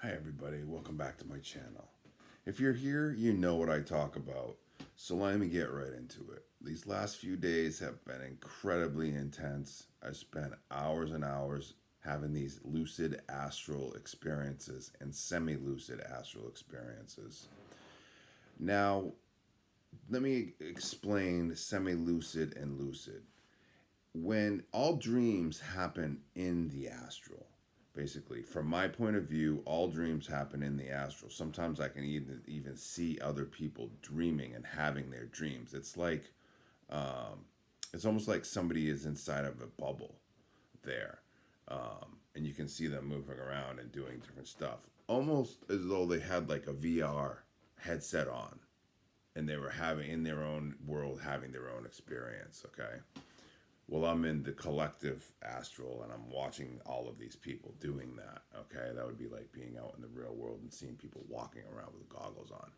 Hi, everybody. Welcome back to my channel. If you're here, you know what I talk about. So let me get right into it. These last few days have been incredibly intense. I spent hours and hours having these lucid astral experiences and semi lucid astral experiences. Now, let me explain semi lucid and lucid. When all dreams happen in the astral, basically from my point of view, all dreams happen in the astral. Sometimes I can even see other people dreaming and having their dreams. Um, it's almost like somebody is inside of a bubble there, and you can see them moving around and doing different stuff, almost as though they had like a VR headset on and they were having in their own world having their own experience. Okay, well, I'm in the collective astral and I'm watching all of these people doing that. Okay, that would be like being out in the real world and seeing people walking around with goggles on.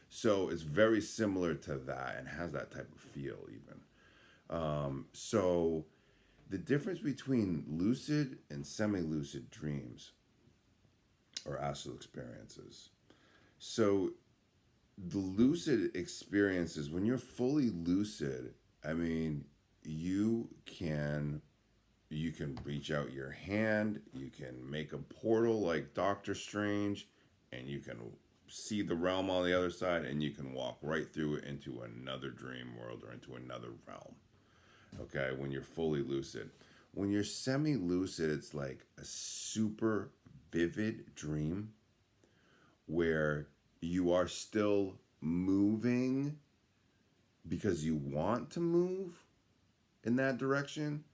So it's very similar to that and has that type of feel, even. So the difference between lucid and semi lucid dreams or astral experiences. So the lucid experiences, when you're fully lucid, I mean, you can you can reach out your hand, you can make a portal like Doctor Strange, and you can see the realm on the other side, and you can walk right through it into another dream world or into another realm. Okay, when you're fully lucid. When you're semi lucid, it's like a super vivid dream where you are still moving because you want to move in that direction,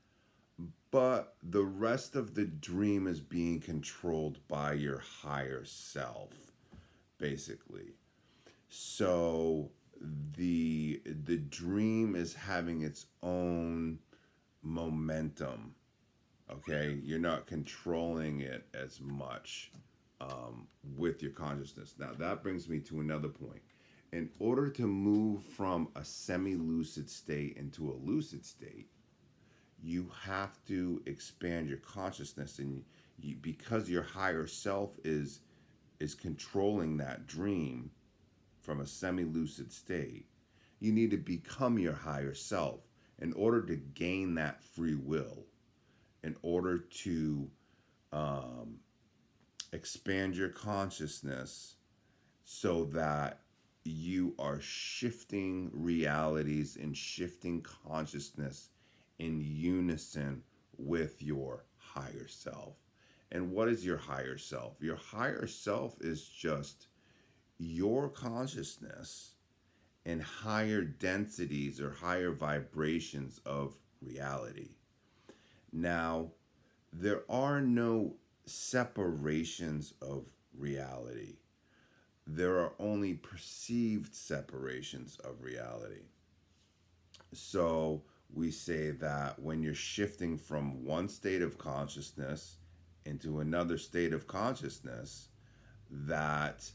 but the rest of the dream is being controlled by your higher self, basically. So the dream is having its own momentum. Okay, you're not controlling it as much with your consciousness. Now that brings me to another point. In order to move from a semi-lucid state into a lucid state, you have to expand your consciousness, and because your higher self is controlling that dream from a semi-lucid state, you need to become your higher self in order to gain that free will, in order to um, expand your consciousness so that you are shifting realities and shifting consciousness in unison with your higher self. And what is your higher self? Your higher self is just your consciousness in higher densities or higher vibrations of reality. Now, there are no separations of reality. There are only perceived separations of reality. So we say that when you're shifting from one state of consciousness into another state of consciousness, that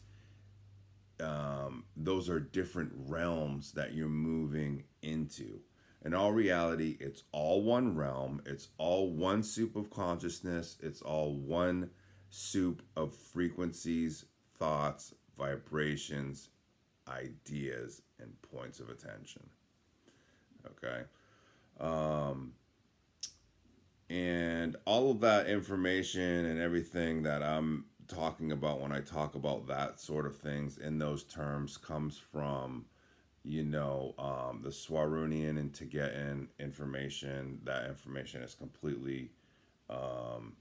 those are different realms that you're moving into. In all reality, it's all one realm, it's all one soup of consciousness, it's all one soup of frequencies, thoughts, vibrations, ideas, and points of attention. Okay. Um, and all of that information and everything that I'm talking about when I talk about that sort of things in those terms comes from, the Swarunian and Tibetan information. That information has completely um,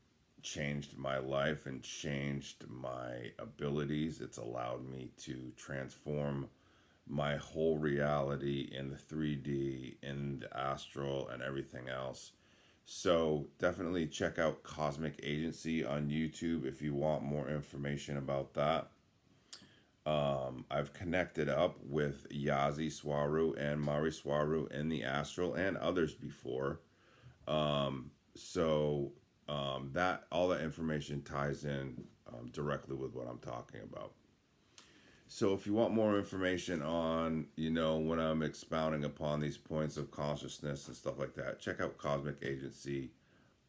changed my life and changed my abilities. It's allowed me to transform my whole reality in the 3D, in the astral, and everything else. So definitely check out Cosmic Agency on YouTube if you want more information about that. I've connected up with Yazi Swaru and Mari Swaru in the astral and others before. So that all that information ties in directly with what I'm talking about. So if you want more information on, when I'm expounding upon these points of consciousness and stuff like that, check out Cosmic Agency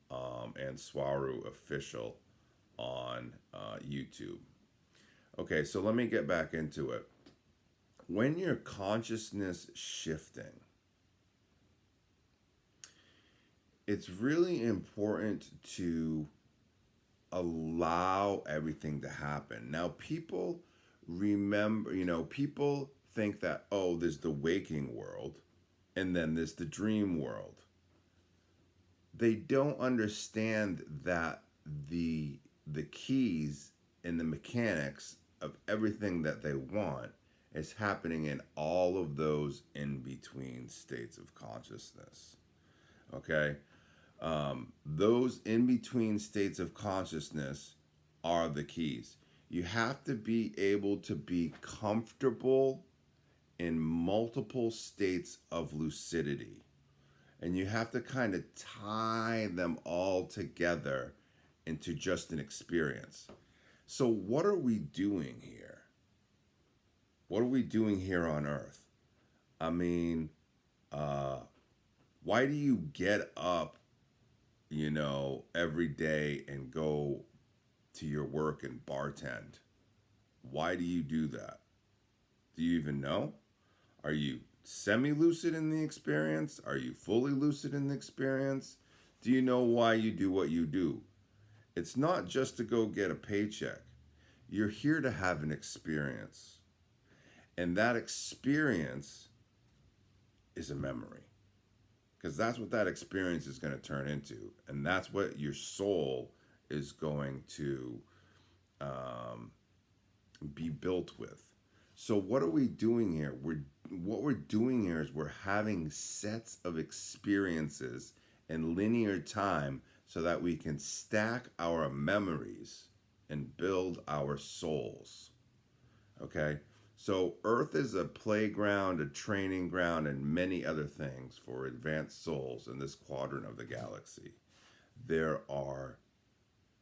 and Swaru Official on YouTube. Okay, so let me get back into it. When your consciousness shifting, it's really important to allow everything to happen. Now, people remember, people think that, oh, there's the waking world and then there's the dream world. They don't understand that the keys and the mechanics of everything that they want is happening in all of those in between states of consciousness. Okay? Those in between states of consciousness are the keys. You have to be able to be comfortable in multiple states of lucidity. And you have to kind of tie them all together into just an experience. So, what are we doing here? What are we doing here on Earth? I mean, why do you get up, every day and go to your work and bartend? Why do you do that? Do you even know? Are you semi-lucid in the experience? Are you fully lucid in the experience? Do you know why you do what you do? It's not just to go get a paycheck. You're here to have an experience. And that experience is a memory. Because that's what that experience is going to turn into. And that's what your soul is going to be built with. So what are we doing here? What we're doing here is we're having sets of experiences in linear time so that we can stack our memories and build our souls. Okay? So Earth is a playground, a training ground, and many other things for advanced souls in this quadrant of the galaxy. There are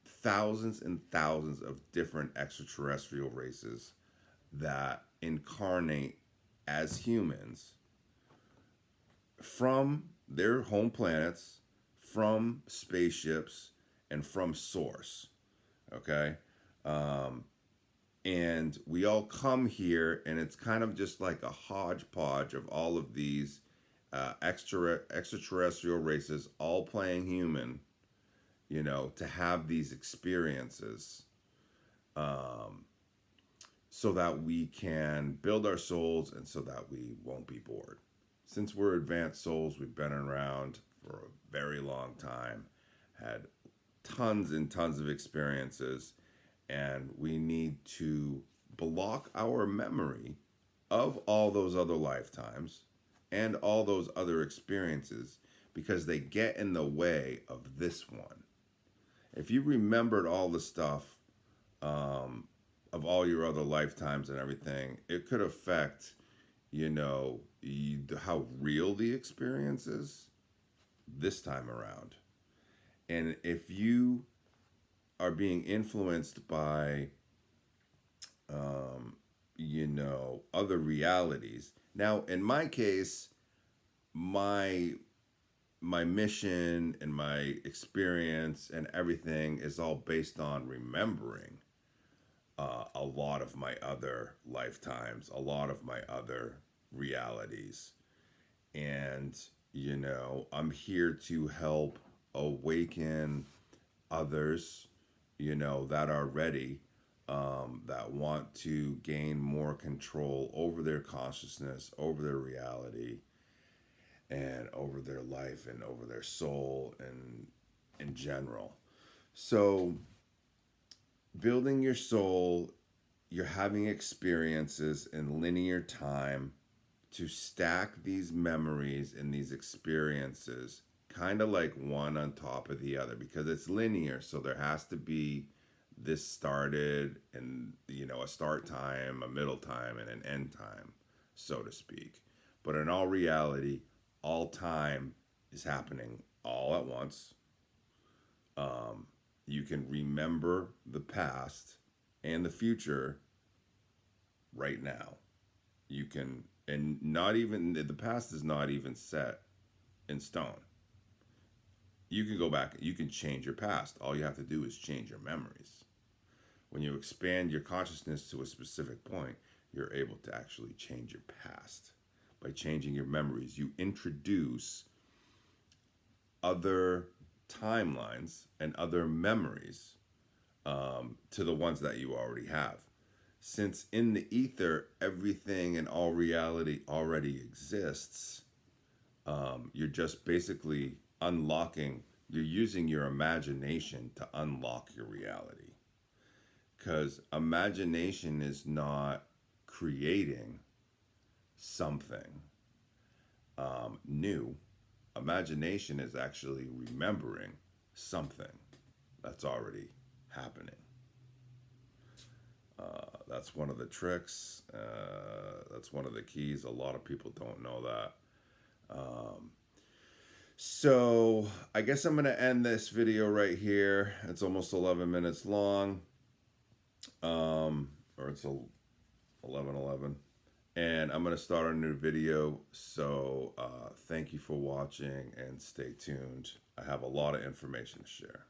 thousands and thousands of different extraterrestrial races that incarnate as humans from their home planets, from spaceships, and from source. Okay? And we all come here, and it's kind of just like a hodgepodge of all of these extraterrestrial races all playing human, to have these experiences so that we can build our souls and so that we won't be bored. Since we're advanced souls, we've been around for a very long time, had tons and tons of experiences, and we need to block our memory of all those other lifetimes and all those other experiences because they get in the way of this one. If you remembered all the stuff of all your other lifetimes and everything, it could affect, how real the experience is this time around. And if you are being influenced by, other realities. Now, in my case, my mission and my experience and everything is all based on remembering a lot of my other lifetimes, a lot of my other realities. And, I'm here to help awaken others, that are ready, that want to gain more control over their consciousness, over their reality, and over their life and over their soul and in general. So, building your soul, you're having experiences in linear time to stack these memories and these experiences kind of like one on top of the other because it's linear. So there has to be this started and, a start time, a middle time, and an end time, so to speak. But in all reality, all time is happening all at once. You can remember the past and the future right now. You can, and not even, the past is not even set in stone. You can go back, you can change your past. All you have to do is change your memories. When you expand your consciousness to a specific point, you're able to actually change your past. By changing your memories, you introduce other timelines and other memories to the ones that you already have. Since in the ether, everything and all reality already exists, you're just basically unlocking, you're using your imagination to unlock your reality. Because imagination is not creating something new. Imagination is actually remembering something that's already happening. That's one of the tricks. That's one of the keys. A lot of people don't know that. So I guess I'm going to end this video right here. It's almost 11 minutes long. Or it's 11:11. And I'm going to start a new video. So thank you for watching and stay tuned. I have a lot of information to share.